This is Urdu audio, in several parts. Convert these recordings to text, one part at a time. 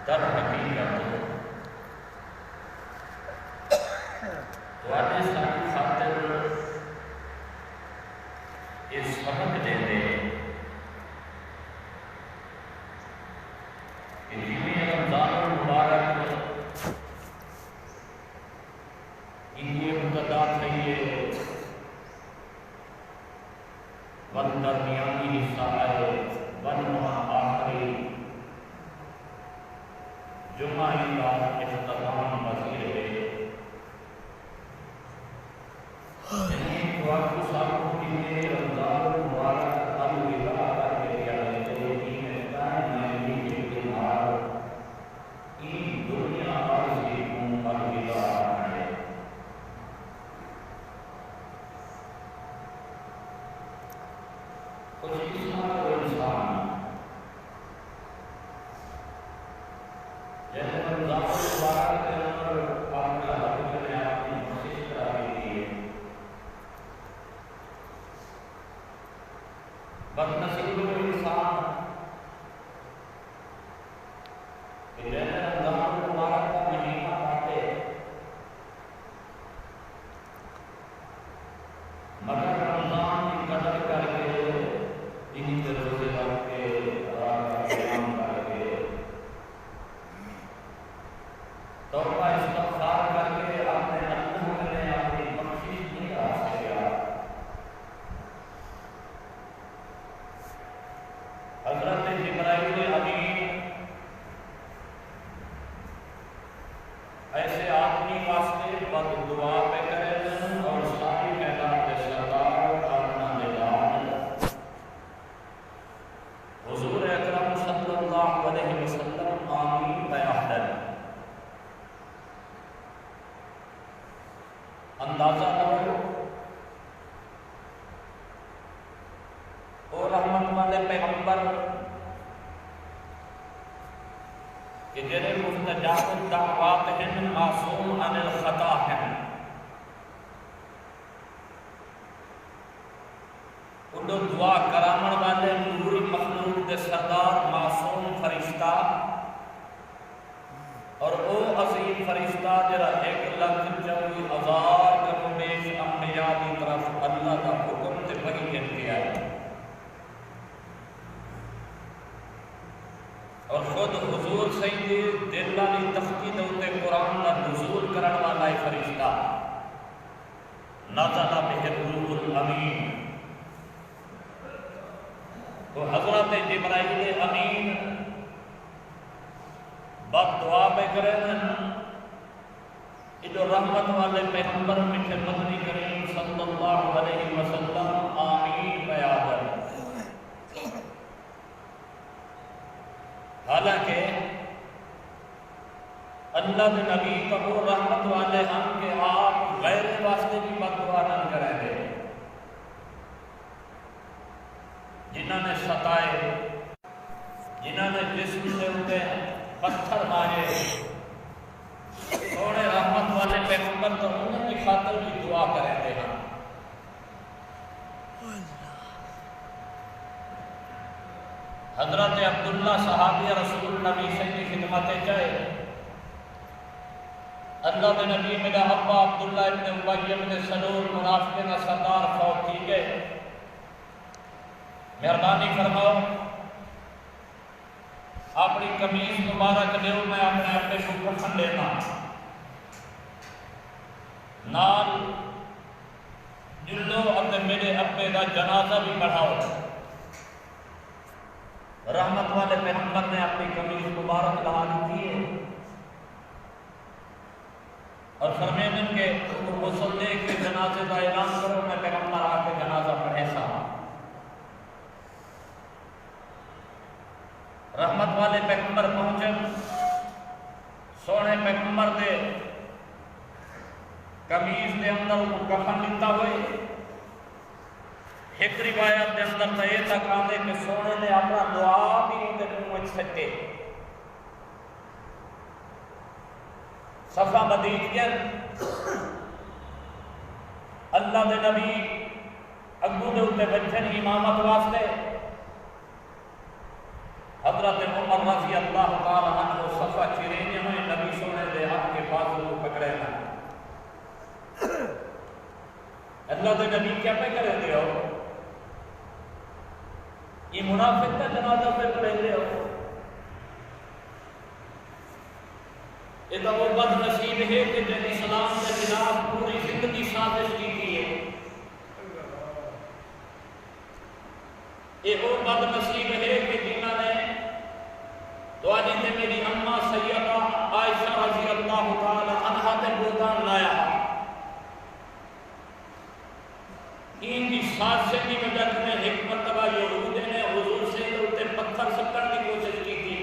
در حقیقت تواڈے ساری خاطر یہ سبق دے دے کہ جویں رمضان المبارک یہ ابتدا تھی ہے ون درمیانی حصہ ہے ون آخری جمعہ کا اختتام پذیر ہے وقت صاحب کی رمضان المبارک الوداع کر کے دیا ہے دنیا عرضی کو الوداع ہے کچھ انسان جیسے رمضان المبارک کے اندر آپ کا حضرت نے اپنی کوشش کرا دی ہے بدنصیب انسان کہ جیسے رمضان المبارک کا مہینہ آتے مگر رمضان کی قدر کر کے انہی کے روزے رکھ کے رات کا قیام کر کے توبہ استغفار کر کے اپنے اللہ نے اپنی بخشش نہیں آ سکیا حضرت جبرائیل امین ایسے آدمی واسطے بد دعا پہ کریں اور ساری کائنات کے سردار آمنہ دلال حضور اکرم صلی اللہ علیہ وسلم آمین بیاحدن اندازہ کرو اور رحمت والے پیغمبر کہ جنہیں مستجاب الدعوات ہیں معصوم عن الخطا ہیں انہوں دعا کرامن والے نوری مخلوق دے سردار معصوم فرشتہ اور او عظیم فرشتہ جرا 1,24,000 کروڑ انبیاء کی طرف اللہ کا حکم تے وحی کر کے آئے اور خود حضور سید دل والی تختی دوتے قرآن کا نزول کرن والا فرشتہ نزل بہ الروح الامین تو حضرت جبرائیل امین بد دعا پہ کریں جو رحمت والے پیغمبر میٹھے مدنی کریم صلی اللہ علیہ وسلم آمین بیادر حالانکہ اللہ کے نبی کبو رحمت والے ہم کہ آپ غیر واسطے بھی بد دعا نہ کریں گے جنہوں نے ستائے جنہوں نے جسم سے ہوتے پتھر مارے سونے رحمت والے پیغمبر تو انہوں کی خاطر بھی دعا کریں گے ہم حضرت عبداللہ صحابی رسول نبی سے کی خدمت چاہے اللہ کے نبی میرا ابا عبداللہ ابن ابی ابن سلول منافقین سردار فوت کی گئے مہربانی فرماؤ اپنی قمیص مبارک لیو میں اپنے اپنے کو کفن لینا نال جلو اپنے میرے ابے کا جنازہ بھی پڑھاؤ رحمت والے پیغمبر نے اپنی قمیص مبارک لہا دی ہے اور فرمائیں کہ غسل دے کے جنازے کا اعلان کرو میں پیغمبر آ کے جنازہ پڑھے سا رحمت والے پیغمبر پہنچے سونے پیغمبر دے قمیص دے اندر کفن لیتا ہوئے ایک روایت دے اندر تو یہ تک آدھے کہ سونے نے اپنا دعا بھی ان کے منہ سکتے صفحہ مدینہ اللہ دے نبی اگو دے اتے بچن امامت واسطے حضرت عمر رضی اللہ تعالیٰ عنہ صفحہ پکڑے نا اللہ کے نبی کیا پہ کرے دے ہو یہ منافق کا جنازہ پہ پڑے دے ہو یہ تو وہ بد نصیب ہے کہ جن اسلام کے خلاف پوری زندگی سازش کی ہے یہ وہ بد نصیب ہے کہ جنہوں نے تو آج نے میری اماں سیدہ عائشہ رضی اللہ تعالی عنہا تے بہتان لایا ان کی سازش کی وجہ میں ایک مرتبہ یہود نے حضور سے تے پتھر سکڑ کی کوشش کی تھی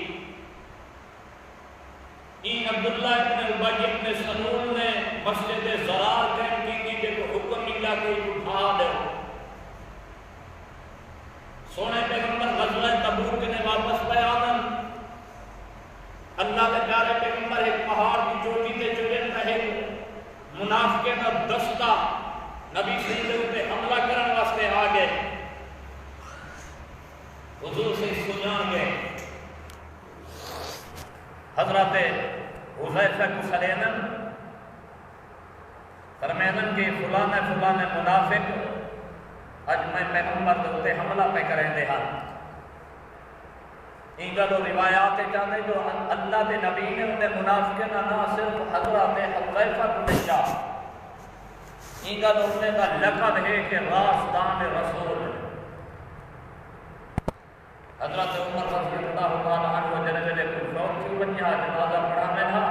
این عبداللہ ابن ابی ابن سلول نے مسجد زرار قائم کی کہ کو حکم ملا کوئی اٹھا دے سونے پیغمبر غزوہ تبوک نے واپس پہ آمن اللہ کے پیارے پیغمبر ایک پہاڑ کی چوٹی تے چڑھن رہے منافقین کا دستہ نبی صلی اللہ علیہ وسلم پہ حملہ کرنے واسطے آ گئے حضور سے سنان گئے حضرت حذیفہ کو سلینن فرمینن کہ فلانے منافق اج میں پیغمبر دے حملہ پہ کریں دے ہاں ان کا روایات چاہتے جو اللہ کے نبی نے انہیں منافقین نہ صرف حضرت حذیفہ کو بچا ان کا انہیں کا لقب ہے کہ راستان رسول حضرت عمر رضی اللہ تعالیٰ عنہ جنبے کو شوق کی بنیا جنازہ پڑھا میں تھا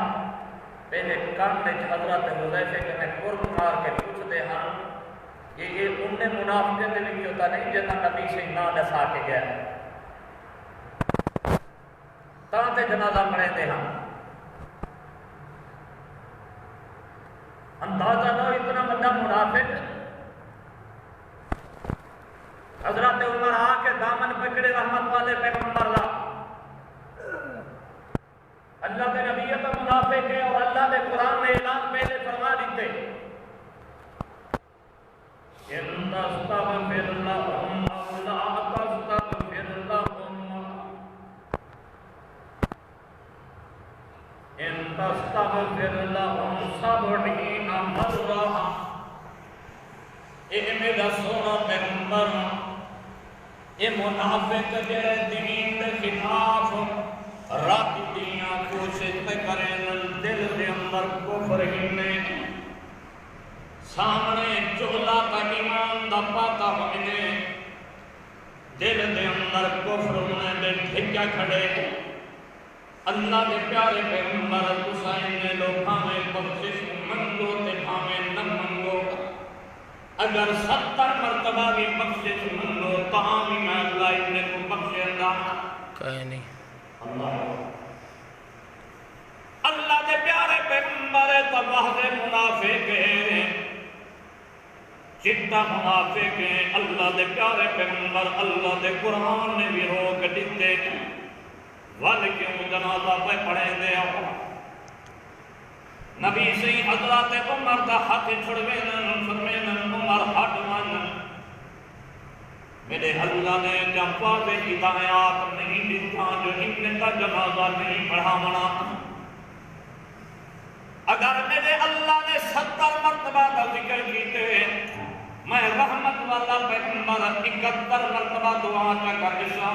پہلے کان میں حضرت حذیفہ کے میں قرب کار کے پوچھ دے ہاں کہ یہ انہیں منافقین دے بھی ہوتا نہیں جنہ نبی سے نہ دسا کے گیا تاں جنازہ پڑھے دے ہاں اندازہ نہ اتنا بڑا منافق حضرت عمر آ کے دامن پکڑے رحمت والے پیغمبر دا اللہ کے نبی کا منافق ہے اور اللہ کے قرآن نے اعلان پہلے فرما دیتے ان تستغفر لهم او لا تستغفر لهم ان تستغفر لهم 70 مرة اے میرا سونا پیغمبر اے منافق جڑے دین دے خلاف رات دیاں کوشش تے کرن دل دے اندر کفر ہنے سامنے چولا کا ایمان دا پاتا ہونے دل دے اندر کفر ہونے دے ٹھکیا کھڑے اللہ کے پیارے پیغمبر حسین نے لوگاں میں بخشش منگو تے بھاویں نہ منگو اگر 70 مرتبہ بھی بخشش منگو تاں بھی میں اللہ ابن کو بخشے کہیں نہیں اللہ کے پیارے پیغمبر تباہ دے منافق ہیں چٹا منافق ہیں اللہ دے پیارے پیغمبر اللہ دے قرآن نے بھی روک دیتے ول کیوں جنازہ پہ پڑھیں دے آؤ نبی سے حضرت عمر دا ہاتھ چھڑوینن فرمینن عمر ہٹ من میرے اللہ نے جب واضح ہدایات نہیں دیتا جو ان کا جنازہ نہیں پڑھاونا اگر میرے اللہ نے 70 مرتبہ کا ذکر کیتے میں رحمت والا پیغمبر 71 مرتبہ دعا کا کرشا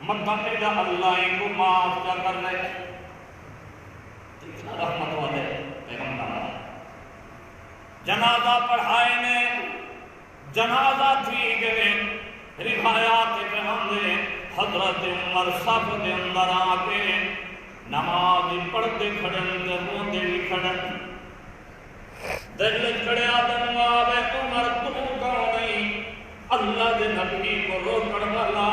مطلب میرا اللہ کو معاف کر لے رحمت والے پیغمبر جنازہ پڑھائے نے جنازہ تھی گئے روایات کے اندر حضرت عمر صف کے اندر آ کے نماز پڑھتے کھڑن تے روندے بھی کھڑن دل کھڑے آدم آوے عمر تو کون نہیں اللہ دے نبی کو روکن والا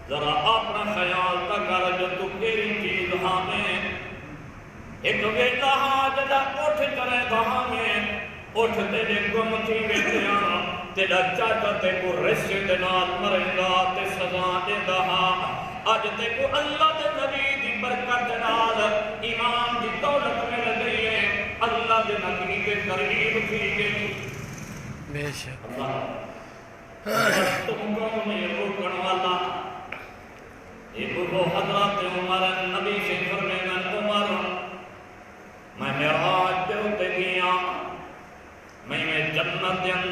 ذرا اپنا خیال تا کر جو تو کیری چیز ہاں میں ایک بیٹا ہاں جدا اٹھ کرے دہاں میں اٹھ تیرے گم تھی بیٹیاں تیرا چاچا تے کو رشتے دے نال مرنگا تے سزا دے دہاں آج تے کو اللہ دے نبی دی برکت نال ایمان دی دولت میں لگئی ہے اللہ دے نبی کے قریب تھی گئی بے شک تم کون یہ روکن والا ایک وہ حضرت عمر نبی سے فرمائے عمر میں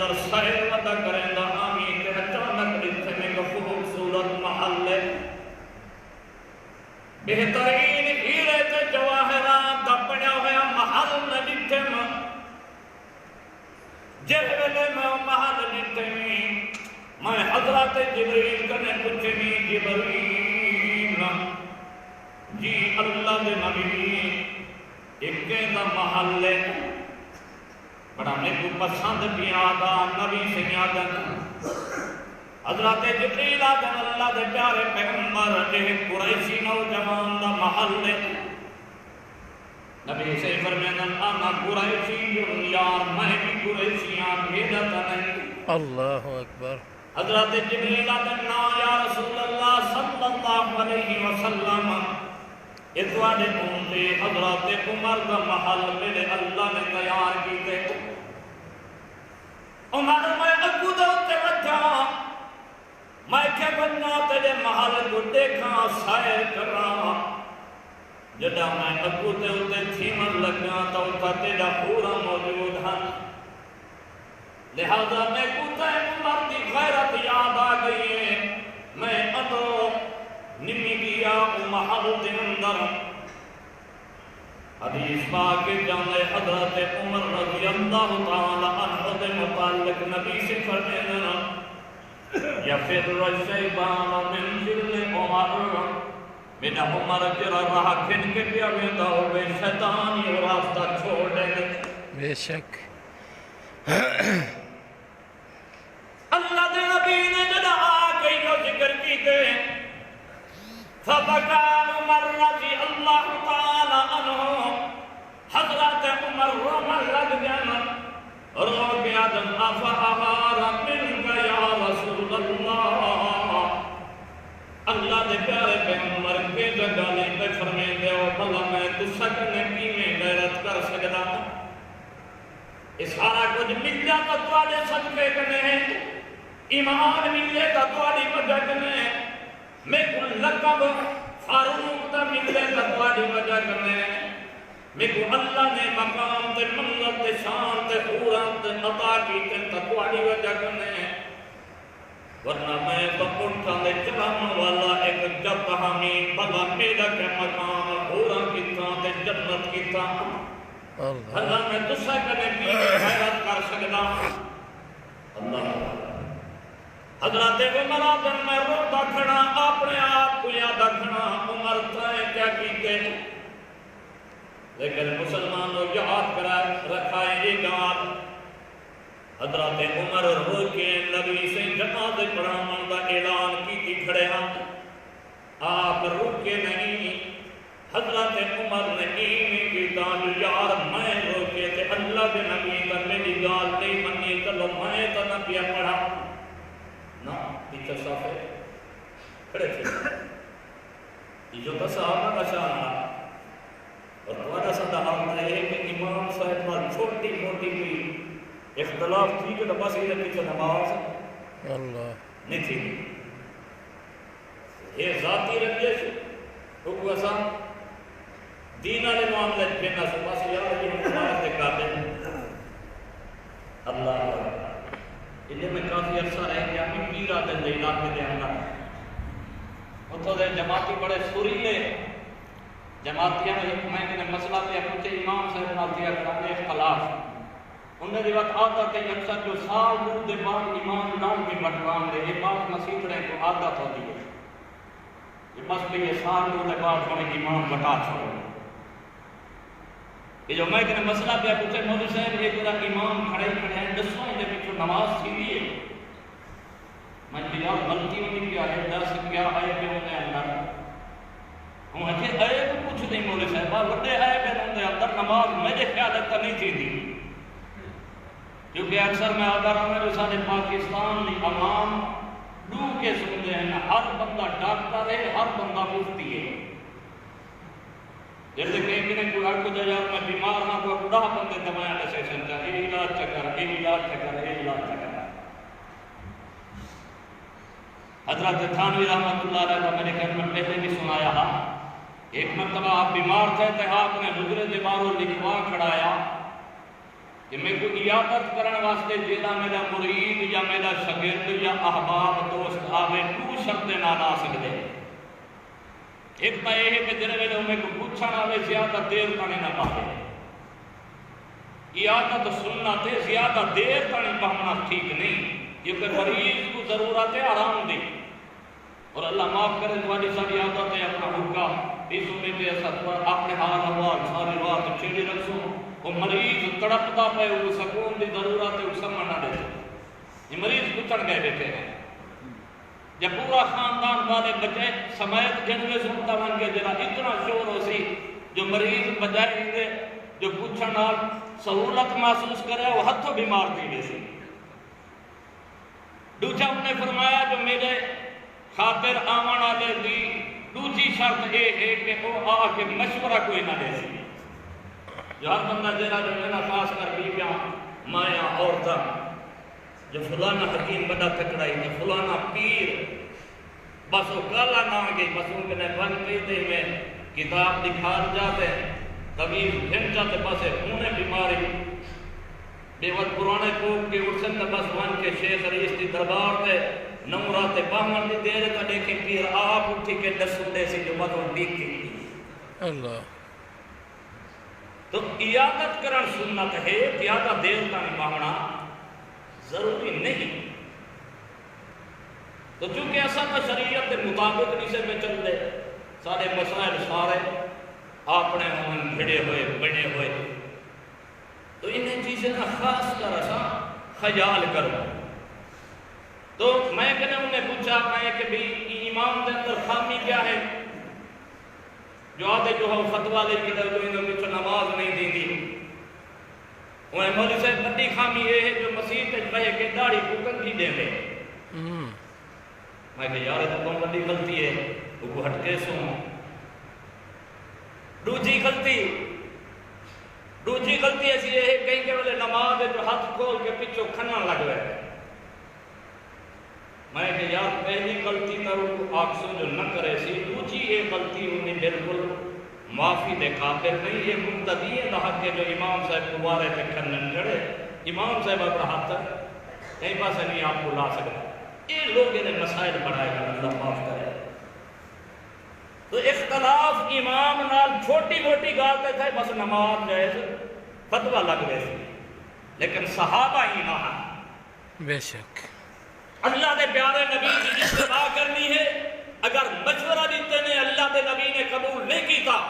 اندر سائر ودا کریں دا آمین تے اچانک اتنے میں خوبصورت محل ہے بہترین ہیرے تے جواہرات دا بنیا ہوا محل نہ جتھے جب ویلے میں محل جتھے میں حضرت جبریل کنے پوچھے جبریل جی اللہ دے نبی ایک دا محل ہے بڑا میں کو پسند بھی آدھا نبی سے یادن حضرت جبریل آدھن اللہ دے پیارے پیغمبر جے قریشی نوجوان دا محل ہے نبی سے فرمیدن آنا قریشی یار میں بھی قریشیاں بھیدتا نہیں اللہ اکبر حضرت جبریل آدھن یا رسول اللہ صلی اللہ علیہ وسلم اتوانے کونتے حضرت عمر کا محل میرے اللہ نے تیار کیتے عمر میں اگو دوتے بچا میں کیا بننا تیرے محل کو دیکھا سائر کرا جدا میں اگو دوتے تھیمن لگنا تو تا تیرا پورا موجود ہے لہذا میں کتا عمر دی غیرت یاد آ گئی ہے میں ادھو نمی گیا محل دے اندر حدیث پاک جانے حضرت عمر رضی اللہ تعالی عنہ دے متعلق نبی سے فرمینا یفر الشیطان من ذل عمر میرا عمر جرا راہ کھن کے پیا بیتا ہوئے شیطان یہ راستہ چھوڑ دے بے شک اللہ دے نبی نے جدا آگئی جو ذکر کی دے فبکا عمر رضی اللہ تعالی عنہ حضرت عمر رومن لگ جانا رو گیا جن افہار منک یا رسول اللہ اللہ دے پیارے پیغمبر کے جگہ لے پہ فرمے دے اور بھلا میں تسکنے کی میں غیرت کر سکتا اس سارا کچھ مل جاتا توالے صدقے کنے ہیں ایمان ملے تا تواری وجہ کنے میں کل لقب فاروق تا ملے تا تواری وجہ کنے میں کو اللہ نے مقام تے منت تے شان تے حوران تے عطا کی تے تا تواری وجہ کنے ورنہ میں تو اٹھا لے چلان والا ایک جب ہمیں بلا میرا کے مقام حوران کی تا تے جنت کی تا اللہ میں تسا کنے کی حیرت کر سکتا اللہ حضرت عمر آدم میں روتا کھڑا اپنے آپ کو یاد رکھنا عمر تھائے کیا کیتے لیکن مسلمان لوگ یاد کرائے رکھائے ایک آت حضرت عمر رو کے نبی سے جماعت پڑھانا کا اعلان کی کھڑے ہاتھ آپ رو کے نہیں حضرت عمر نے نہیں کیتا جو یار میں رو کے تھے اللہ کے نبی کا میری گال نہیں منی چلو میں تو نبی پڑھا نا پیچھے صاف ہے کھڑے تھے یہ جو تو صحابہ کا شان رہا اور ہمارا صدا حال ہے کہ امام صاحب پر چھوٹی موٹی بھی اختلاف تھی جو بس یہ پیچھے نماز اللہ نہیں تھی یہ ذاتی رنجش حکم اسام دین علیہ معاملے پہنا سے بس یار یہ نماز دے قابل اللہ انہیں میں کافی عرصہ رہ گیا میں پیرا دن دے علاقے دے اندر اتھو دے جماعتی بڑے سوریلے جماعتیاں میں نے مسئلہ پہ پوچھے امام صاحب نال دیا کرانے اختلاف انہیں دی وقت آتا کہ اکثر جو سال دور دے بعد امام نام بھی بٹوان دے یہ بات مسیح رہے کو عادت ہوتی ہے یہ مسئلہ یہ سال دور دے بعد ہمیں امام بٹا چھوڑے یہ جو میں نے مسئلہ پہ پوچھے مولوی صاحب ایک طرح امام کھڑے ہیں دسوں ان کے پیچھے نماز تھی دیئے میں نے یار غلطی ہوئی کیا ہے درس کیا آئے پہ ہونے اندر ہوں اچھے آئے کو کچھ نہیں مولوی صاحب بڑے آئے پہ ہونے اندر نماز میرے خیال تک نہیں تھی دی کیونکہ اکثر میں آگا رہا ہوں جو سارے پاکستان میں عوام لو کے سنتے ہیں ہر بندہ ڈاکٹر ہے ہر بندہ مفتی ہے جیسے کہ ایک نے کوئی اڑکو جا یار میں بیمار ہاں کوئی بڑا بندے دمائیں ایسے سنتا ہے یہ علاج چکر یہ علاج چکر یہ علاج چکر حضرت تھانوی رحمت اللہ علیہ میں نے گھر میں پہلے بھی سنایا تھا ایک مرتبہ آپ بیمار تھے تو آپ نے حضرت بیماروں لکھوا کھڑایا کہ میں کو عیادت کرنے واسطے جیلا میرا مرید یا میرا شاگرد یا احباب دوست آوے تو شرط نہ آ سکتے ایک تو یہ ہے کہ جنہیں ویلے میں کو پوچھنا آوے زیادہ دیر تانے نہ پاتے عیادت سننا تے زیادہ دیر تانے پہمنا ٹھیک نہیں کیونکہ مریض کو ضرورت ہے آرام دے اور اللہ معاف کرے تمہاری ساری عادت ہے اپنا حکا اس امید ایسا اپنے حال حوال ساری رات چھیڑی رکھوں وہ مریض تڑپتا پہ وہ سکون دی ضرورت ہے وہ سمجھ نہ دے یہ مریض کچڑ گئے بیٹھے ہیں جب پورا خاندان والے بچے سمیت جنوے سنتا بن کے جنا اتنا شور ہو سی جو مریض بجائے گے جو پوچھن نال سہولت محسوس کرے وہ ہتھوں بیمار تھی گئے سی دوچہ انہوں نے فرمایا جو میرے خاطر آمانہ دے دی دوچی شرط یہ ہے کہ وہ آ کے مشورہ کوئی نہ دے سی جو ہر بندہ جیرا جو میرا خاص کر بیویاں مائیاں عورتاں جو فلانا حکیم بڑا تکڑائی جو فلانا پیر بس وہ گالا نہ گئی بس وہ کہنے بن پیتے میں کتاب دکھار جاتے طبیب گھن جاتے بس خونے بیماری بے وقت پرانے کوک کے اٹھن بس ون کے شیخ ریس کی دربار تے نمرات باہمن دی دیر کا دیکھیں پیر آپ اٹھی کے دسوں دے سی جو مدھوں دیکھیں اللہ تو عیادت کرن سنت ہے زیادہ دیر کا نبھانا ضروری نہیں تو چونکہ ایسا تو شریعت کے مطابق نیسے میں چل دے سارے مسائل سارے اپنے ہوں بھڑے ہوئے بڑے ہوئے تو انہیں چیزیں نہ خاص کر ایسا خیال کرو تو میں کہنے انہیں پوچھا میں کہ بھی امام دے اندر خامی کیا ہے جو آتے جو ہم فتوہ لے کے جو انہوں نے نماز نہیں دی دی انہیں مولی سے بڑی خامی یہ ہے جو مسیح تے کہے کہ داڑھی پکن کی دے میں میں کہ یار تو کم بڑی غلطی ہے وہ کو ہٹکے سوں دوجی غلطی ایسی یہ ہے کہیں کہ والے نماز جو ہاتھ کھول کے پیچھو کھنا لگ رہے میں کہ یار پہلی غلطی ترو آکسوں جو نہ کرے سی دوجی یہ غلطی انہیں بالکل معافی دے قابل نہیں یہ مقتدی ہے حق کے جو امام صاحب مبارے پہ کھنن جڑے امام صاحب اپنا ہاتھ تک کہیں پاس نہیں آپ کو لا سکتا یہ لوگ انہیں مسائل بڑھائے گا اللہ معاف کرے تو اختلاف امام نال چھوٹی موٹی گالتے تھے بس نماز جائز فتوہ لگ گئے سی لیکن صحابہ ایمان بے شک اللہ دے پیارے نبی کی اتباع کرنی ہے اگر مشورہ دیتے نے اللہ دے نبی نے قبول نہیں کیتا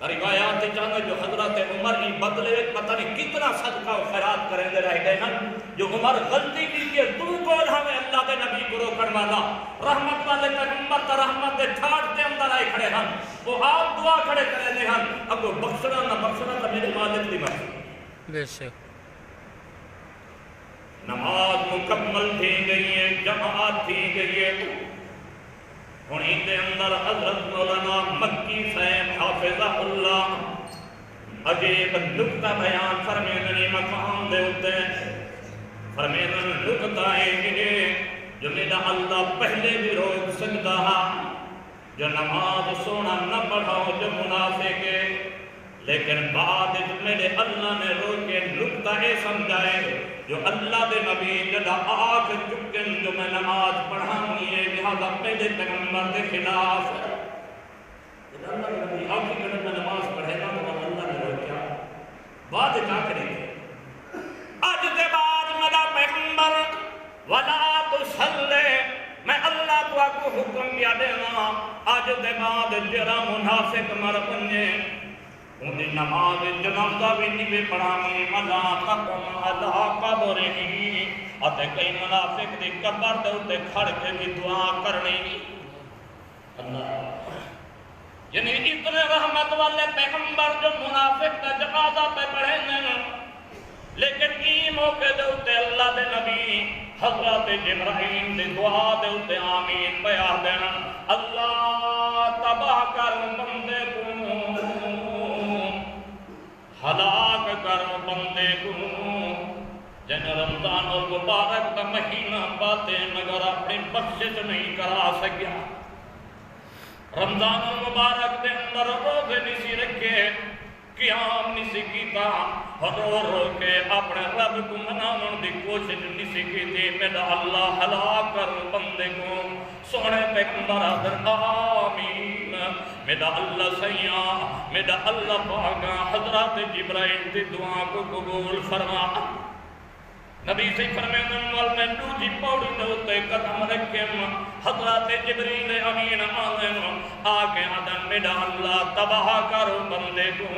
روایات چاہتے جو حضرت عمر ہی بدلے پتہ نہیں کتنا صدقہ و خیرات کریں دے رہے گئے ہیں جو عمر غلطی کی کہ تو کون ہمیں اللہ دے نبی کو روکڑ والا رحمت والے پیغمبر تا رحمت دے ٹھاٹ دے اندر آئے کھڑے ہیں وہ آپ دعا کھڑے کرے دے ہیں اب وہ بخشنا نہ بخشنا تا میرے مالک دی مرضی بے شک نماز مکمل تھی گئی ہے جماعت تھی گئی ہے انہیں دے اندر حضرت مولانا مکی صاحب حافظہ اللہ عجیب نکتہ بیان فرمیدنی مقام دے ہوتے ہیں فرمیدن نکتہ ہے جو میرا اللہ پہلے بھی روک سکتا ہے جو نماز سونا نہ پڑھاؤ جو منافق ہے لیکن بعد میرے اللہ نے روکے نکتہ سمجھائے جو اللہ دے نبی جدا آنکھ چکن جو میں نماز پڑھانی ہے لہذا میرے پیغمبر کے خلاف جب اللہ دے نبی آنکھ چکن میں نماز پڑھے گا تو اللہ نے روکیا بعد کیا کریں گے آج کے بعد میرا پیغمبر وَلَا تُسَلِّ میں اللہ تو آپ کو حکم کیا دینا آج کے بعد جرا منافق مر بنجے انہیں نماز جنازہ بھی نہیں پڑھانی ملا تقم اللہ قبرہی آتے کئی منافق دی قبر دے اتے کھڑ کے بھی دعا کرنی اللہ یعنی اتنے رحمت والے پیغمبر جو منافق دا جنازہ پہ پڑھیں لیکن ای موقع دے اتے اللہ دے نبی حضرت جبرائیل دے دعا دے اتے آمین بیاہ دینا اللہ تباہ کر بندے کو ہلاک کر بندے کو جن رمضان المبارک کا مہینہ باتیں مگر اپنی بخشش نہیں کرا سکیا رمضان المبارک دے اندر روزے نہیں رکھے قیام نہیں سی کیتا، رو رو کے اپنے رب کو مناون دی کوشش نہیں سی کیتی، میرا اللہ ہلاک کر بندے کو، سونے پیغمبر آدھر آمین، میرا اللہ سیاں، میرا اللہ پاکا حضرات جبرائیل دی دعا کو قبول فرما۔ نبی سے فرمیدن میں دوجی پوڑی دوتے قدم رکھیں، حضرات جبریل امین آدھن آگے آدھن میرا اللہ تباہ کرو بندے کو،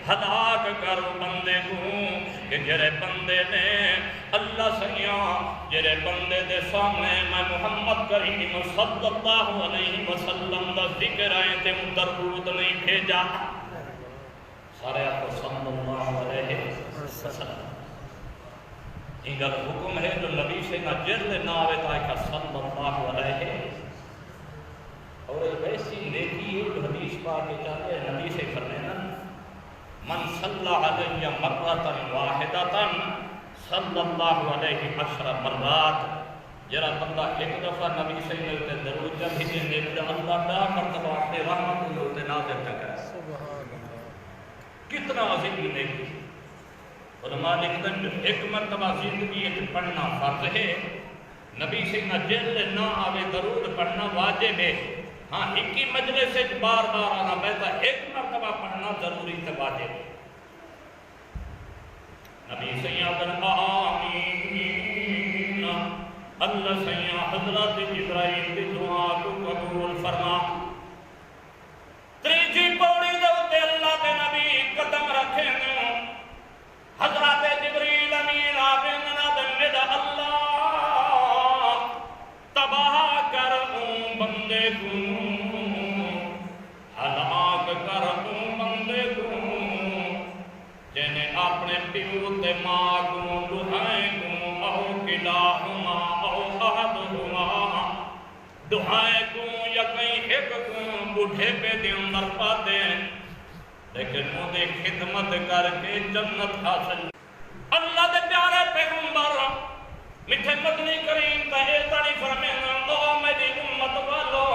ہلاک کرو بندے کو، کہ جرے بندے نے اللہ سیاں جرے بندے دے سامنے میں محمد کریم صلی اللہ علیہ وسلم دا ذکر آئے تے درود نہیں بھیجا، سارے آپ صلی اللہ علیہ وسلم اگر حکم ہے جو نبی سے نہ جرد نہ آوے تاکہ صلی اللہ علیہ، اور ایسی نیکی ہے جو حدیث پاک چاہتے ہیں نبی سے فرمینا من صلی علیہ مرتا واحدتا صلی اللہ علیہ 10 مرات، جرا بندہ ایک دفعہ نبی سے ملتے درود جب ہی نیکی اللہ دا مرتبہ اپنے رحمت ہوتے نازل تک ہے، کتنا عظیم نیکی۔ علماء لکھتے ہیں ایک مرتبہ زندگی ایک پڑھنا فرض ہے، نبی سے نہ جلد نہ آوے درود پڑھنا واجب ہے، ہاں ایک ہی مجلس سے بار بار آنا بہتا، ایک مرتبہ پڑھنا ضروری سے واجب ہے۔ نبی سیدنا آمین، اللہ سیدنا حضرت جبرائیل دی دعا کو قبول فرما۔ تریجی پوڑی دوتے اللہ کے نبی قدم رکھیں گے، حضرت جبریل امین آبین نادن میرا اللہ تباہ کر بندے کو، ہلاک کر بندے کو، جنہیں اپنے پیو تے ماں کو دعائیں کو، او کلاہما او احدہما، دعائیں کو یا کہیں ایک کو بڑھے پہ دے اندر پاتے ہیں، لیکن وہ دے خدمت کر کے جنت حاصل۔ اللہ دے پیارے پیغمبر میٹھے مدنی کریم کا اعتنی فرمینا، او میری امت والو،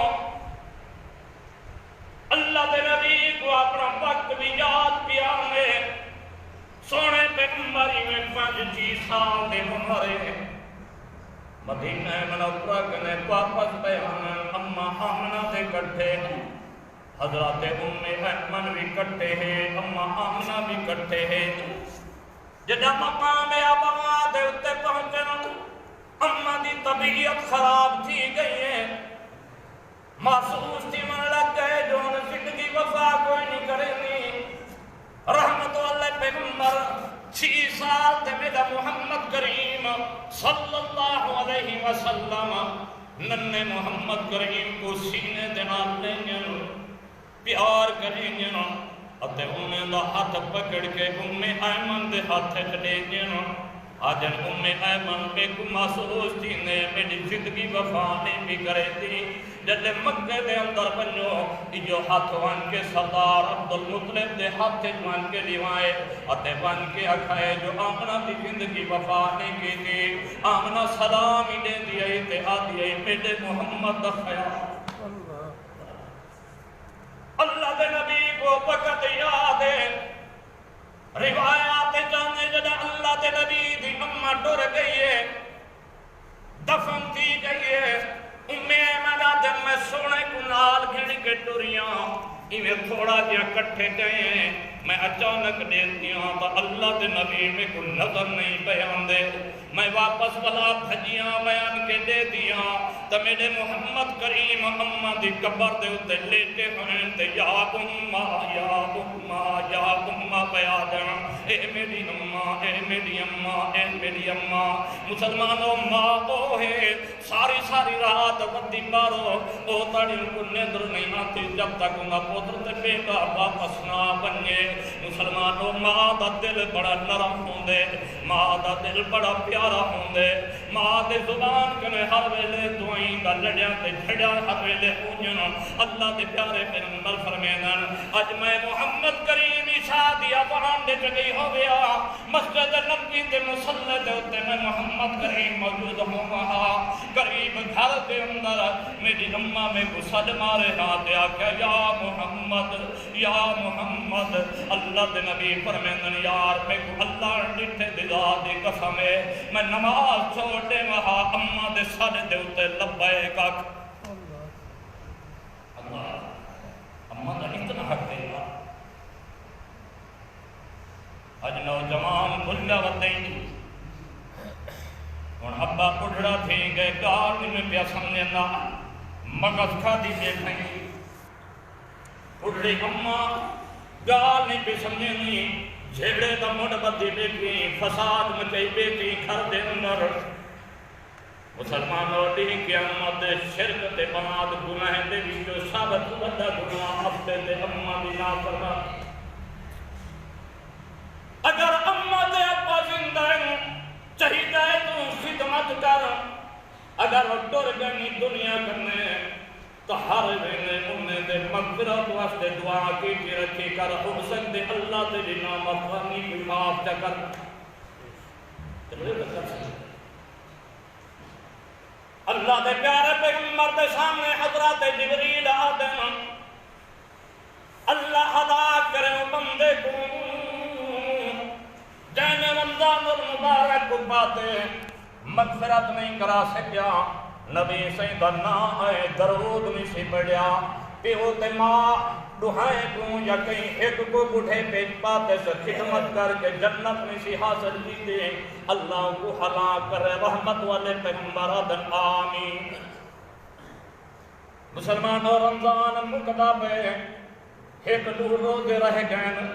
اللہ دے نبی کو اپنا وقت بھی یاد پیا میں، سونے پیغمبری میں 5 سال دے عمرے، مدینہ منورہ کنے واپس بیان اما آمنہ دے کٹھے، حضرات ایمن بھی کٹھے ہیں، اما آمنہ بھی کٹھے ہیں، جدہ مقام ابوا دے اتے پہنچن، اما دی طبیعت خراب تھی گئی ہے، محسوس تھی من لگ گئے جو انہیں زندگی وفا کوئی نہیں کرنی، رحمت اللہ پیغمبر 6 سال تے میرا محمد کریم صلی اللہ علیہ وسلم ننے محمد کریم کو سینے دنال لیں گے، پیار کریں گے، اتے انہیں دا ہاتھ پکڑ کے ایمن دے ہاتھ کھلے گے، آجن ایمن بے کو محسوس تھی نے میری زندگی وفانے بھی کرے تھی، جلے مکہ دے اندر بنو جو ہاتھ وان کے سردار عبدالمطلب دے ہاتھ وان کے لیوائے، اتے وان کے اکھائے جو آمنہ دی زندگی وفانے کی تھی، آمنہ سلامی دے دیئے تے آدھیئے میرے محمد دا خیال، اللہ دے نبی کو وقت یاد ہے، روایات جانے جدہ اللہ دے نبی دی امہ ڈر گئی ہے، دفن تھی گئی ہے، ایمن دن میں سونے کو نال گھن کے ڈریاں، انہیں تھوڑا جیا کٹھے گئے ہیں، میں اچانک دیتی ہوں تو اللہ دے نبی میں کو نظر نہیں بیان دے، میں واپس بلا بھجیاں بیان کے دے دیا، تو میرے محمد کریم اممہ دی قبر دے اتے لیٹے ہیں، تے یا اممہ یا اممہ یا اممہ بیادنا، اے میری اممہ اے میری اممہ اے میری اممہ، مسلمانوں ماں او ہے، ساری رات بدی بارو، او تاڑی ان کو نیدر نہیں آتی جب تک انہا پوتر تے بیٹا واپس نہ بنیے، مسلمانوں ماں دا دل بڑا نرم ہوندے، ماں دا دل بڑا پیارا ہوندے، ماں دے زبان کنے ہر ویلے دعائیں نبی دا لڑیا تے جھڑیا ہر ویلے ہونجن اللہ دے پیارے پیغمبر فرمیندن اج میں محمد کریم عیسیٰ دی آبان دے چگئی ہو گیا مسجد نبی دے مصلی دے ہوتے میں محمد کریم موجود ہوں وہاں قریب گھر دے اندر میری اماں میں گسد مارے ہاتھ آکھا یا محمد اللہ دے نبی فرمیندن یار میں کو اللہ ڈٹھے دلا دے قسم ہے میں نماز چھوڑے وہاں اماں دے سر دے ہوتے لبائے کاک اللہ اماں دا اتنا حق دے گا اج نوجوان بھلا وطنی اور ابا اڑڑا تھے گئے گار میں پیا سمجھنا مغز کھا دی دیکھیں اڑڑی اماں گار نہیں پہ سمجھنی جھیڑے دا مڈ بدی بیٹھی فساد مچائی بیٹھی گھر دے اندر مسلمان ہوتی قیامت شرک تے بناد گناہ دے وچوں ثابت بڑا گناہ ہفتے تے اماں دی نافرمانی اگر اماں دے ابا زندہ ہیں چاہیے تو خدمت کر اگر ڈر گئی دنیا کرنے تو ہر ویلے انہیں دے مغفرت واسطے دعا کی رکھی کر ہو سکتے اللہ دے جنا مغفرانی کی معاف جا کر اللہ دے پیارے پیغمبر دے سامنے حضرات جبریل آتے ہیں اللہ ہلاک کرے بندے کو جانے رمضان المبارک کو پاتے مغفرت نہیں کرا سکیا نبی سیدہ نا آئے درود نہیں سی پڑیا پیو تے ماں دہائیں کو یا کہیں ایک کو بڑھے پیچ پاتے سے خدمت کر کے جنت نہیں سی حاصل کیتے اللہ کو ہلاک کرے رحمت والے پیغمبر آدن آمین مسلمان اور رمضان مقدہ پہ ایک دور روزے رہ گئے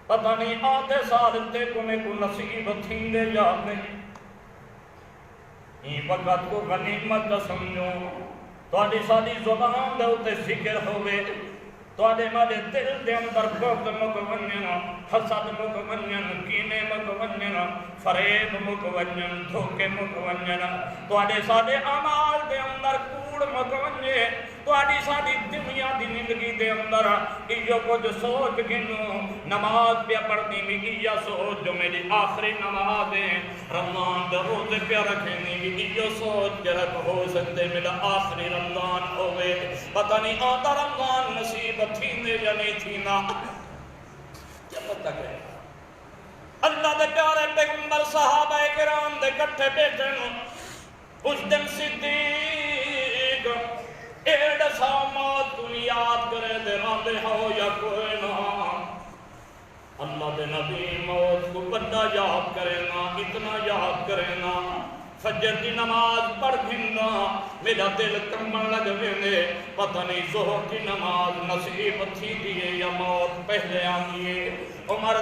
پتہ نہیں آتے سال تے کو میں کو نصیب تھیں دے یا نہیں این وقت کو غنیمت کا سمجھو توڑی ساری زبان دے ہوتے ذکر ہوئے توڑے مارے دل دے اندر بغض مکونین حسد مکونین کینے مکونین فریب مکونین دھوکے مکونین توڑے سارے عمال دے اندر کوڑ مکونین توڑی ساری دنیا دی زندگی دے اندر ایو کچھ سوچ گنو نماز پہ پڑھنی بھی ایو سوچ جو میری آخری نماز ہے رمضان دے روزے پہ رکھنی بھی ایو سوچ کے رکھ ہو سکتے میرا آخری رمضان ہوئے پتہ نہیں آتا رمضان نصیب تھی نے یا نہیں تھی نا کیا پتہ کرے اللہ دے پیارے پیغمبر صحابہ کرام دے کٹھے بیٹھن اس دن صدیق ایڈ سا موت کو یاد کرے دے راندے ہو یا کوئی نہ اللہ دے نبی موت کو بڑا یاد کرے نا اتنا یاد کرے نا فجر کی نماز پڑھ گھننا میرا دل کمبن لگ ویندے پتہ نہیں ظہر کی نماز نصیب تھی دیئے یا موت پہلے آئیے عمر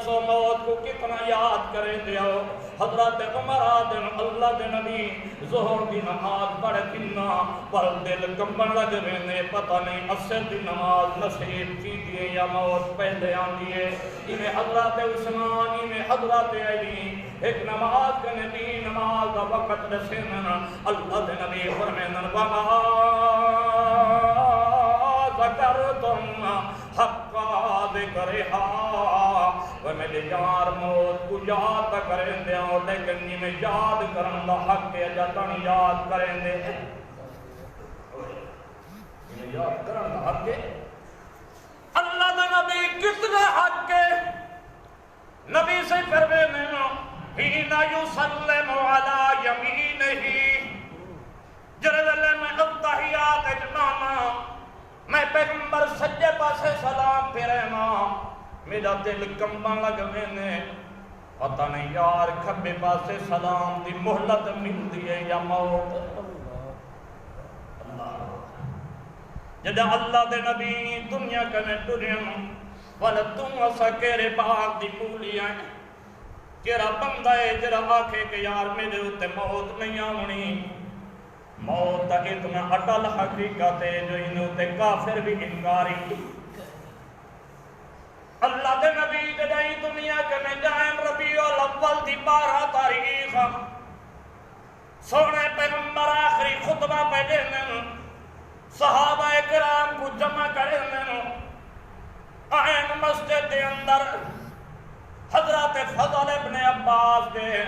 سو موت کو کتنا یاد کرے دیو حضرت عمر آدم اللہ دے نبی ظہر کی نماز پڑھ گھننا پر دل کمبن لگ ویندے پتہ نہیں عصر کی نماز نصیب تھی دیئے یا موت پہلے آئیے انہیں حضرت عثمان انہیں حضرت علی ایک نماز کے نبی نماز کا وقت رسینا اللہ دے نبی فرمینا وَمَا ذَكَرْتُمْ حَقَّا ذِكْرِهَا وہ میرے یار موت کو یاد کریں دے لیکن یہ میں یاد کرن دا حق ہے جاتاں یاد کریں دے یہ یاد کرن دا حق ہے اللہ دے نبی کتنے حق ہے نبی سے فرمینا حین یسلم علی یمینہ جرولے میں التحیات اجمانا میں پیغمبر سجے پاسے سلام پھرے ماں میرا دل کمبن لگ میں پتہ نہیں یار کھبے پاسے سلام دی مہلت مل دیئے یا موت جدہ اللہ دے نبی دنیا کنے ٹرین ولتوں اسا کیرے باغ دی پولیاں کیرا بندہ ہے جرا آکھے کہ یار میرے ہوتے موت نہیں آونی موت اتنا اٹل حقیقت ہے جو انہوں تے کافر بھی انکاری اللہ دے نبی جدائی دنیا کے میں جائیں ربیع الاول دی 12 تاریخ سونے پیغمبر آخری خطبہ پہ دینے صحابہ کرام کو جمع کرنے آئین مسجد کے اندر حضرت فضل ابن عباس کے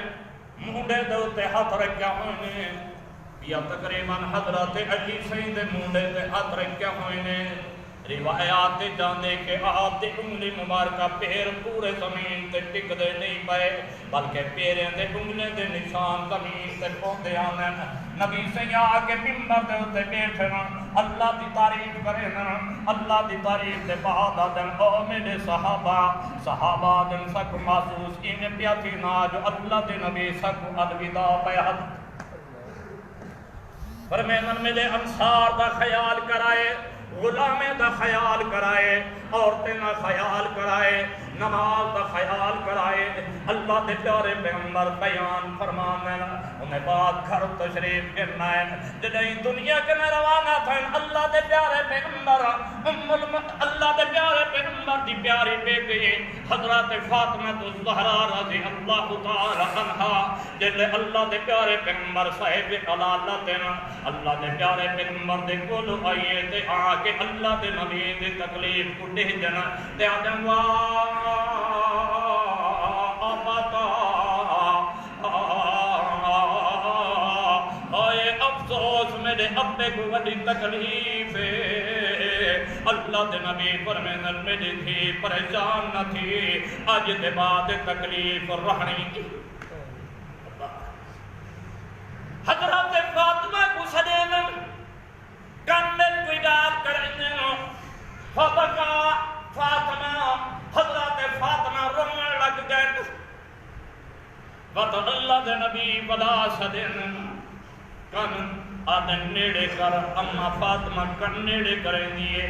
مونڈے دے اتے ہاتھ رکھیا ہوئے یا تقریباً حضرت علی سید مونڈے دے ہاتھ رکھیا ہوئے روایات جانے کے آپ دے انگلی مبارکہ پیر پورے زمین تے ٹک دے نہیں پائے بلکہ پیریں دے انگلے دے نشان زمین تے پوندے آنے نبی سے یا کے ممبر دے ہوتے بیٹھے نا اللہ دی تعریف کرے نا اللہ دی تعریف دے بعد آدم او میرے صحابہ دن سک محسوس انہیں پیا تھی نا جو اللہ دے نبی سک الوداع بیعت فرمیدن میرے انصار دا خیال کرائے غلامے دا خیال کرائے عورتیں دا خیال کرائے نماز دا خیال کرائے اللہ دے پیارے پیغمبر بیان فرمانے انہیں بعد گھر تشریف کرنا ہے جنہیں دنیا کے میں روانہ تھا اللہ دے پیارے پیغمبر اللہ دے پیارے پیغمبر دی پیاری بیٹی حضرت فاطمہ الزہرا رضی اللہ تعالی عنہا جنہیں اللہ دے پیارے پیغمبر صاحب علالت اللہ دے پیارے پیغمبر دے کولو آئیے دے آکے اللہ دے نبی دے تکلیف کو دے جنا دے آدم آئے افسوس میرے ابے کو وڈی تکلیف ہے اللہ دے نبی فرمیدن میری تھی پریشان نہ تھی آج دے بعد تکلیف رہنی حضرت فاطمہ کو سجینن کندن کوئی گال کرنے فبکا فاطمہ حضرت فاطمہ رونے لگ گئے وقت اللہ دے نبی بلا سدین کن آدن نیڑے کر اما فاطمہ کن نیڑے کریں دیئے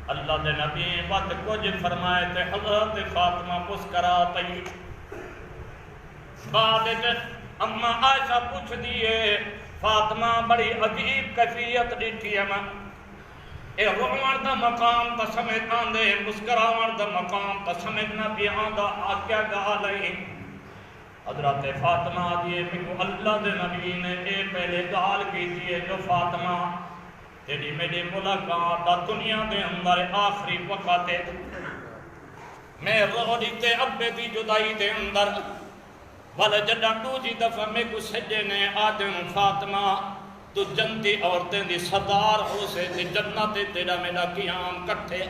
اللہ دے نبی وقت کچھ فرمائے تھے حضرت فاطمہ مسکرا پئی بعد اما عائشہ پوچھ دیئے فاطمہ بڑی عجیب کیفیت ڈیٹھی اما اے روان دا مقام تا سمجھ آندے مسکراوان دا مقام تا سمجھنا بھی آندہ آکیا گا لئی حضرت فاطمہ دیئے میکو اللہ دے نبی نے اے پہلے گال کی دیئے جو فاطمہ تیری میری ملاقات دا دنیا دے اندر آخری وقت ہے میں روڑی تے ابے دی جدائی دے اندر والا جڑا دوجی دفعہ میں کو سجے نے آدم فاطمہ تو جنتی عورتیں دی صدار ہو سے تے جنت تیرا میرا قیام کٹھے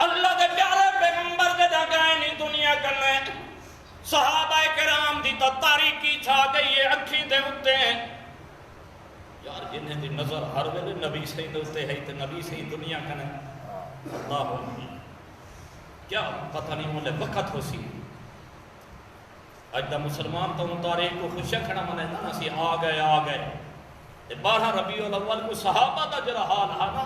اللہ دے پیارے پیغمبر دے جگائیں نہیں دنیا کرنے صحابہ کرام دی تو تاریکی چھا گئی ہے اکھی دے ہوتے ہیں یار جنہیں دی نظر ہر ویلے نبی سے ہی دوتے ہیں تو نبی سے ہی دنیا کرنے اللہ کیا پتہ نہیں مولے وقت ہو سی اجدہ مسلمان تو تاریخ کو خوش کھڑا منے نا سی آ گئے 12 ربیع الاول کو صحابہ دا جرا حال آنا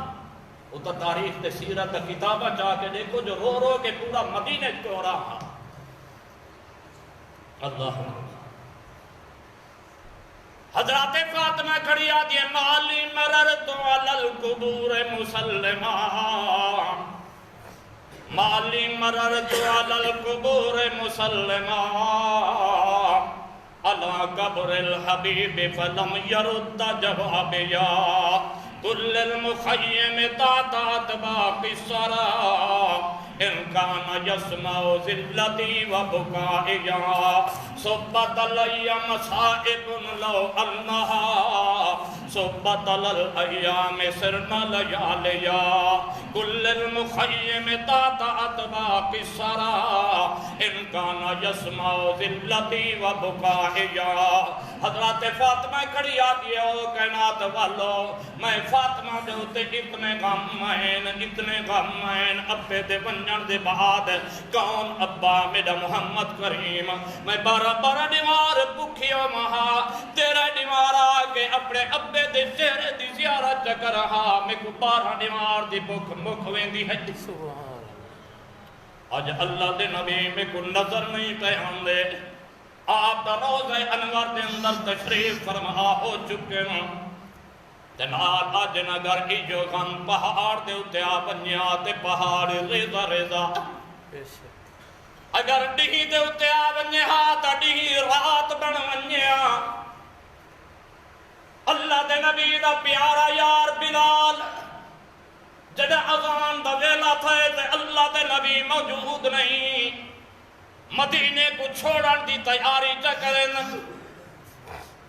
وہ تا تاریخ تے سیرت تا کتابہ چاہ کے دیکھو جو رو رو کے پورا مدینہ کو رہا اللہ حضرت فاطمہ کھڑی آدھی مالی مررت علی القبور مسلمان مالی مررت علی القبور مسلمان علی قبر الحبیب فلم یرد جوابیا کل المخیم تاتات باقی سرا ان کان یسمع ذلتی و بکائیا صبت علی مسائب لو انہا صبت الایام سرنا لیالیا کل المخیم تاتات باقی سرا ان کان یسمع ذلتی و بکائیا حضرت فاطمہ کھڑی آتی ہے او کائنات والو میں فاطمہ دے ہوتے اتنے غم مین ابے دے بنجن دے بعد کون ابا میرا محمد کریم میں بارہ دیوار بکھیو مہا تیرا دیوار آگے اپنے ابے دے چہرے دی زیارت کر رہا میں کو 12 دیوار دی بکھ مکھویں دی ہے آج اللہ دے نبی میں کو نظر نہیں پہن دے آپ دا روزہ انور دے اندر تشریف فرما ہو چکے ہیں جناب آج نگر ایجو غم پہاڑ دے اتے آبنیا تے پہاڑ ریزہ ریزہ اگر ڈہی دے اتے آ ونجے ہاں تا ڈہی رات بن ونجیا اللہ دے نبی دا پیارا یار بلال جدہ اذان دا ویلا تھے تے اللہ دے نبی موجود نہیں مدینے کو چھوڑن دی تیاری چکرن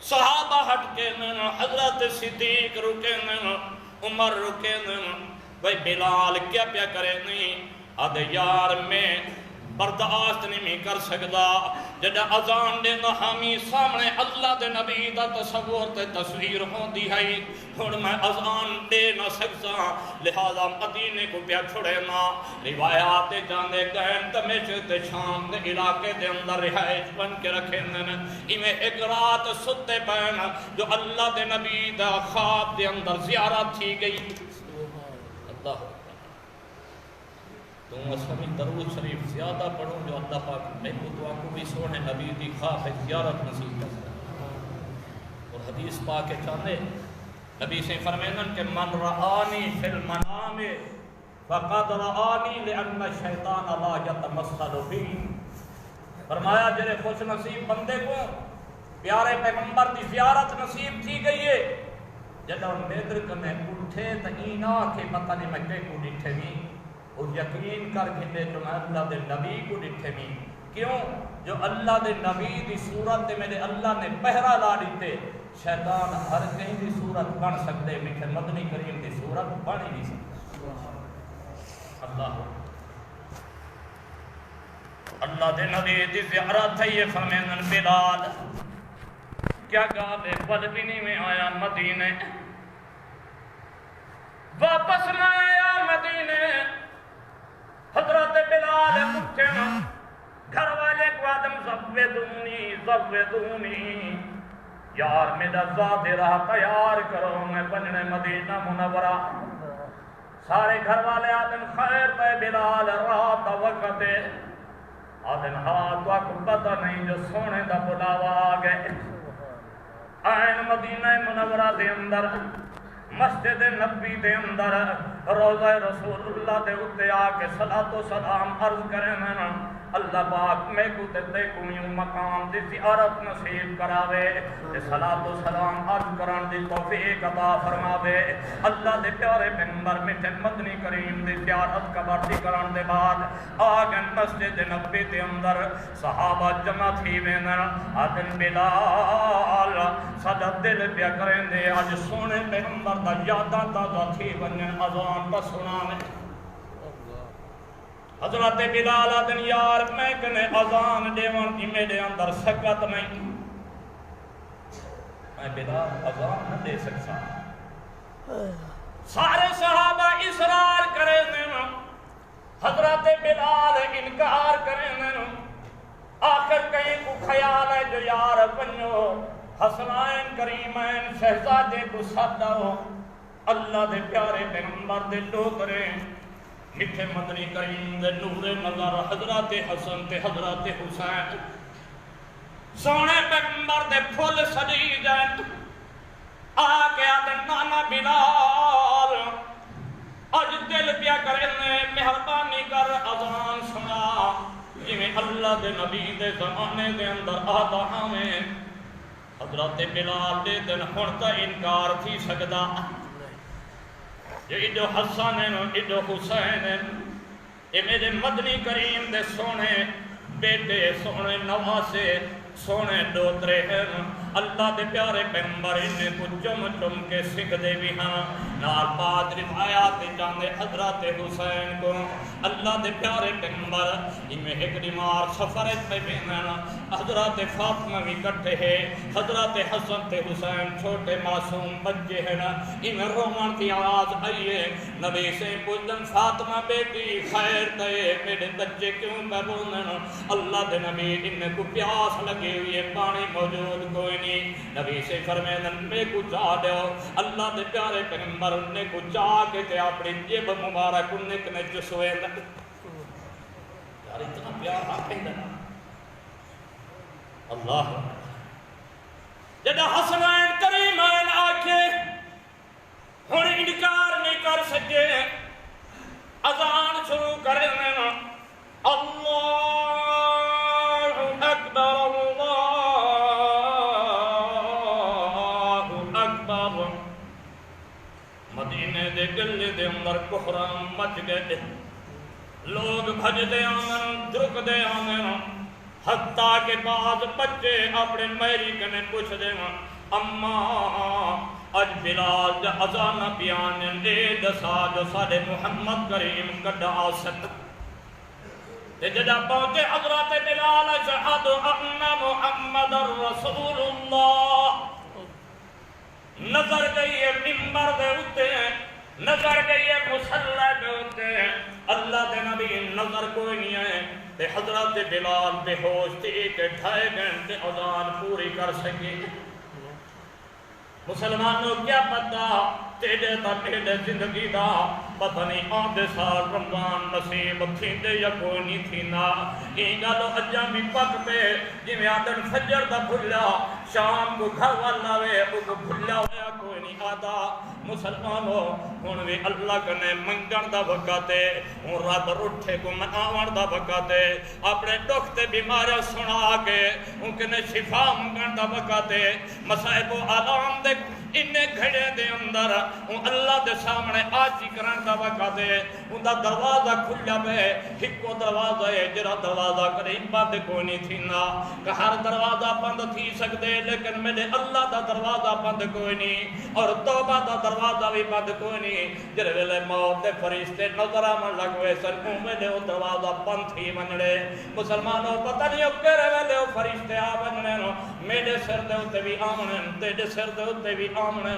صحابہ ہٹ کے نن حضرت صدیق رکے نن عمر رکے نن بھئی بلال کیا پیا کرے نہیں آدھے یار میں برداشت نہیں کر سکتا جدہ اذان دے نحامی سامنے اللہ دے نبی دا تصور تے تصویر ہوں دی ہے ہون میں اذان دے نہ سکتا لہذا مدینے کو پیا چھوڑے نا روایات جاندے گئن تمیشے تے شام دے علاقے دے اندر رہائش بن کے رکھے نن ایمیں ایک رات ستے پہن جو اللہ دے نبی دا خواب دے اندر زیارت تھی گئی اللہ تو اصلی درود شریف زیادہ پڑھوں جو اللہ پاک میں کو تو آپ کو بھی سونے نبی دی خواہ زیارت نصیب کرتا اور حدیث پاک چاہتے نبی سے فرمینن کہ من رآنی فی المنام فقد رآنی لأن الشیطان لا یتمثل بی فرمایا جرے خوش نصیب بندے کو پیارے پیغمبر دی زیارت نصیب تھی گئی ہے جدہ نیدر کنے اٹھے تا اینا کے پتہ نہیں میں کہ کو ڈٹھے بھی اور یقین کر کے جو میں اللہ دے نبی کو ڈٹھے بھی کیوں جو اللہ دے نبی دی صورت دے میرے اللہ نے پہرا لا دیتے شیطان ہر کہیں دی صورت بن سکتے میٹھے مدنی کریم دی صورت بن ہی نہیں سکتے اللہ اللہ دے نبی دی زیارت ہے یہ فرمینن بلال کیا گالے بدبینی میں آیا مدینے واپس نہ آیا مدینے حضرت بلال اٹھنا گھر والے کو آدم زبدونی یار میرا ذات راہ تیار کرو میں بننے مدینہ منورہ سارے گھر والے آدم خیر تے بلال رات وقت آدم ہاتھ وقت پتہ نہیں جو سونے دا بلاوا آگئے آئین مدینہ منورہ دے اندر مسجد نبی دے اندر روضہ رسول اللہ دے اتے آکے صلاۃ و سلام عرض کریں اللہ پاک میں کو تے کو یوں مقام دی زیارت نصیب کراوے تے صلاۃ و سلام عرض کرن دی توفیق عطا فرماوے اللہ دے پیارے پیغمبر میٹھے مدنی کریم دی زیارت قبر دی کرن دے بعد آگن مسجد نبی دے اندر صحابہ جمع تھی وین آدن بلال سدا دل پیا کریں دے آج سونے پیغمبر دا یاداں تازہ تھی ونجن اذان پر سنانے حضرت بلال آدن یار میں کنے اذان دیوان کی میرے اندر سکت نہیں میں بلال اذان نہ دے سکتا سارے صحابہ اصرار کرے دینا حضرت بلال انکار کرے دینا آخر کہیں کو خیال ہے جو یار بنو حسنائن کریمین شہزادے کو صداؤ اللہ دے پیارے پیغمبر دے ٹوکرے مٹھے مدنی کریم دے نور نظر حضرت حسن تے حضرت حسین سونے پیغمبر دے پھول سجی جائیں آگے آدھے نانا بلال آج دل پیا کرنے مہربانی کر اذان سنا جویں اللہ دے نبی دے زمانے دے اندر آدھا ہمیں حضرت بلال دے دن ہونتا انکار تھی سکدا جو ایڈو حسن ہیں ایڈو حسین ہیں اے میرے مدنی کریم دے سونے بیٹے سونے نواسے سونے دوترے ہیں اللہ دے پیارے پیغمبر انہیں کو چم کے سکھ دے بھی ہاں نال بعد روایات جاندے حضرت حسین کو اللہ دے پیارے پیغمبر انہیں ایک دیمار سفرت پہ بیننا حضرت فاطمہ بھی کٹھے ہیں حضرت حسن تے حسین چھوٹے معصوم بچے ہیں انہیں رومان کی آواز آئیے نبی سے پوچھن فاطمہ بیٹی خیر تے میرے بچے کیوں پہ بولنا اللہ دے نبی انہیں کو پیاس لگے ہوئے پانی موجود کوئی نبی سے فرمائن میں کو جا دو اللہ دے پیارے پیغمبر انہیں کو جا کے تے اپنی جیب مبارک انہیں کنے جسوے یار اتنا پیار آکے دنا اللہ جدہ حسنین کریمین آکے ہن انکار نہیں کر سکے اذان شروع کرنے اللہ جناب مدینے دے گلے دے اندر کفران مچ گئے، لوگ بھجدے آنگن درکدے آنگن، حتیٰ کہ بعض بچے اپنے میری کنے پوچھ دے اما اج بلال جا اذان بیان دے دسا جو سارے محمد کریم کڈا آسد تے جدا پہنچے حضرت بلال اشہد ان محمد رسول اللہ، نظر گئی ہے منبر دے اتے، نظر گئی ہے مصلی دے اتے، اللہ دے نبی نظر کوئی نہیں ہے تے حضرت بلال بے ہوش تھی کہ 2.5 گھنٹے اذان پوری کر سکے۔ مسلمانوں کیا پتا تیرے تا تیرے زندگی دا پتہ نہیں آدھے سال رمضان نصیب تھیندے یا کوئی نہیں تھینا، این گالو اجاں بھی پک پہ جی میں آدھن فجر دا بھلا شام کو گھر والا وے او کو بھلا ہویا کوئی نہیں آدھا۔ مسلمانوں ہون بھی اللہ کنے منگن دا وقتے ہون رب رٹھے کو مناون دا وقتے اپنے دکھتے بیماریاں سنا کے ان کنے شفا منگن دا وقتے مصائب و آلام دے انہیں گھڑے دے اندر ان اللہ دے سامنے آجی کرن دا وقت ہے، ان دا دروازہ کھلیا بے ہکو دروازہ ہے جرا دروازہ کرے بند کوئی نہیں تھینا کہ ہر دروازہ بند تھی سکتے لیکن میرے اللہ دا دروازہ بند کوئی نہیں اور توبہ دا دروازہ بھی بند کوئی نہیں۔ جرے ویلے موت دے فرشتے نظر آمن لگوے سن میرے وہ دروازہ بند تھی منڑے۔ مسلمانوں پتہ نہیں ہو کرے ویلے وہ فرشتے آمنے میرے سر دے ہوتے بھی آمنے تیرے سر دے ہوتے بھی آمنے،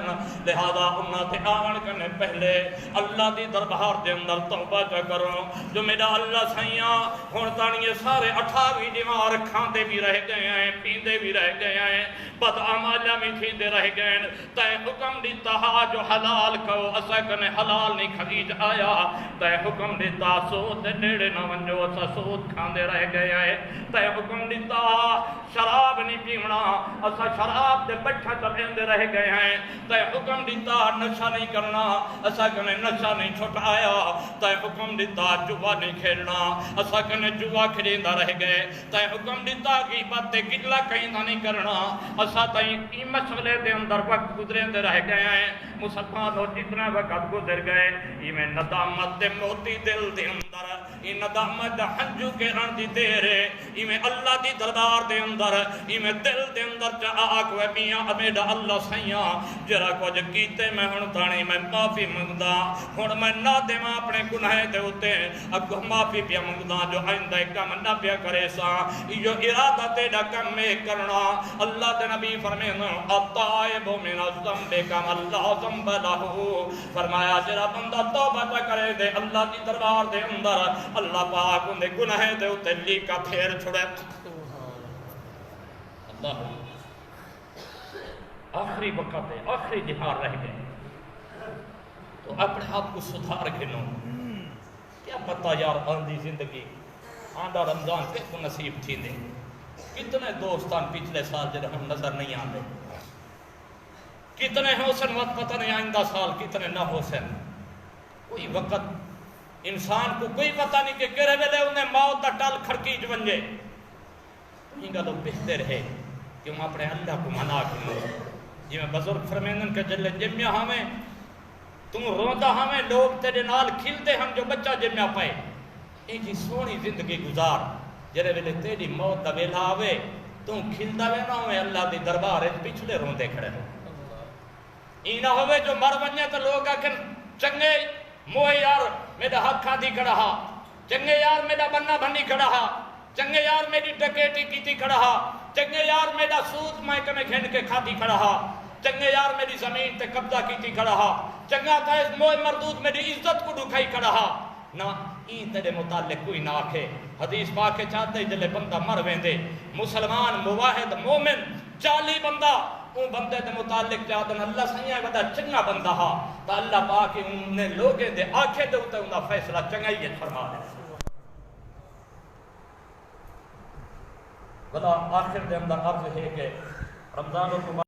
لہذا انہاں تے آمن کرنے پہلے اللہ دی دربار دے اندر توبہ چا کرو جو میرا اللہ سائیاں ہون تانی یہ سارے 28 دیوار کھاندے بھی رہ گئے ہیں پیندے بھی رہ گئے ہیں بد عمالیاں بھی تھیندے رہ گئے ہیں تے حکم دیتا ہا جو حلال کہو اسا کنے حلال نہیں خرید آیا تے حکم دیتا سود دے نیڑے نہ ونجو اسا سود کھاندے رہ گئے ہیں تے حکم دیتا شراب نہیں پیونا اسا شراب دے بچھا چلیں رہ گئے ہیں تے حکم دیتا نشہ نہیں کرنا اسا کنے نشہ نہیں چھٹایا تے حکم دیتا جوا نہیں کھیلنا اسا کنے جوا کھیلندا رہ گئے تے حکم دیتا غیبت تے گلا کہیں نہیں کرنا اسا تائیں ای مسئلے دے اندر وقت گزرے رہ گئے ہیں۔ مسلمانوں جتنا وقت گزر گئے ای میں ندامت دے موتی دل دے اندر ای ندامت دے ہنجو کے رن دی دیرے ای میں اللہ دی دربار دے اندر ای میں دل دے اندر چاہ آکوے میاں امیدہ اللہ سیاں جرا کچھ کیتے میں ہن تھانی میں معافی منگدا ہن میں نہ دے ماں اپنے گناہ دے ہوتے اگو معافی پیا منگدا جو آئندہ کم نہ پیا کرے سا جو ارادہ تیڑا کم میں کرنا اللہ دے نبی فرمینا الطائب من الذنب کم اللہ ذنب لہو فرمایا جرا بندہ توبہ تا کرے دے اللہ دی دربار دے اندر اللہ پاک ان دے گناہ دے ہوتے لی کا پھیر چھڑے اللہ آخری وقت ہے آخری دہار رہ گئے تو اپنے آپ کو سدھار گھنو کیا پتا یار آندھی زندگی آندھا رمضان کس کو نصیب تھی دے کتنے دوستان پچھلے سال جب ہم نظر نہیں آندے کتنے حسن وقت پتہ نہیں آئندہ سال کتنے نہ حسن کوئی وقت انسان کو کوئی پتہ نہیں کہ کرے ویلے انہیں موت دا ٹال کھڑکی جونجے یہ گا تو بہتر ہے کہ ہم اپنے اللہ کو منا کریں جی میں بزرگ فرمینن کے جلے جمعہ ہمیں تم روندہ ہمیں لوگ تیرے نال کھلتے ہم جو بچہ جمعہ پائے ایک جی سونی زندگی گزار جرے ویلے تیری موت دا ویلا آوے تم کھلدا وے نہ ہوئے اللہ دی دربار ہے پچھلے روندے کھڑے ہو ای نہ ہوئے جو مر ونجے تو لوگ آکھن چنگے موہ یار میرا حق کھادی کھڑا ہا چنگے یار میرا بننا بننی کھڑا ہا چنگے یار میری ڈکیٹی کیتی کھڑا ہا چنگے یار میرا سود مائکہ میں کھینڈ کے کھاتی کھڑا ہا چنگے یار میری زمین تے قبضہ کیتی کھڑا ہا چنگا قائد موہ مردود میری عزت کو ڈکھائی کھڑا ہا نہ این تیرے متعلق کوئی نہ آکھے حدیث پاک چاہتے جلے بندہ مر ویندے مسلمان موحد مومن 40 بندہ ان بندے دے متعلق چاہتے اللہ سنیا بندہ چنگا بندہ ہا تو اللہ پاک انہیں لوگیں دے آنکھیں دے ہوتے انہا فیصلہ چنگائیت فرما دے بلا آخر دے اندر عرض ہے کہ رمضان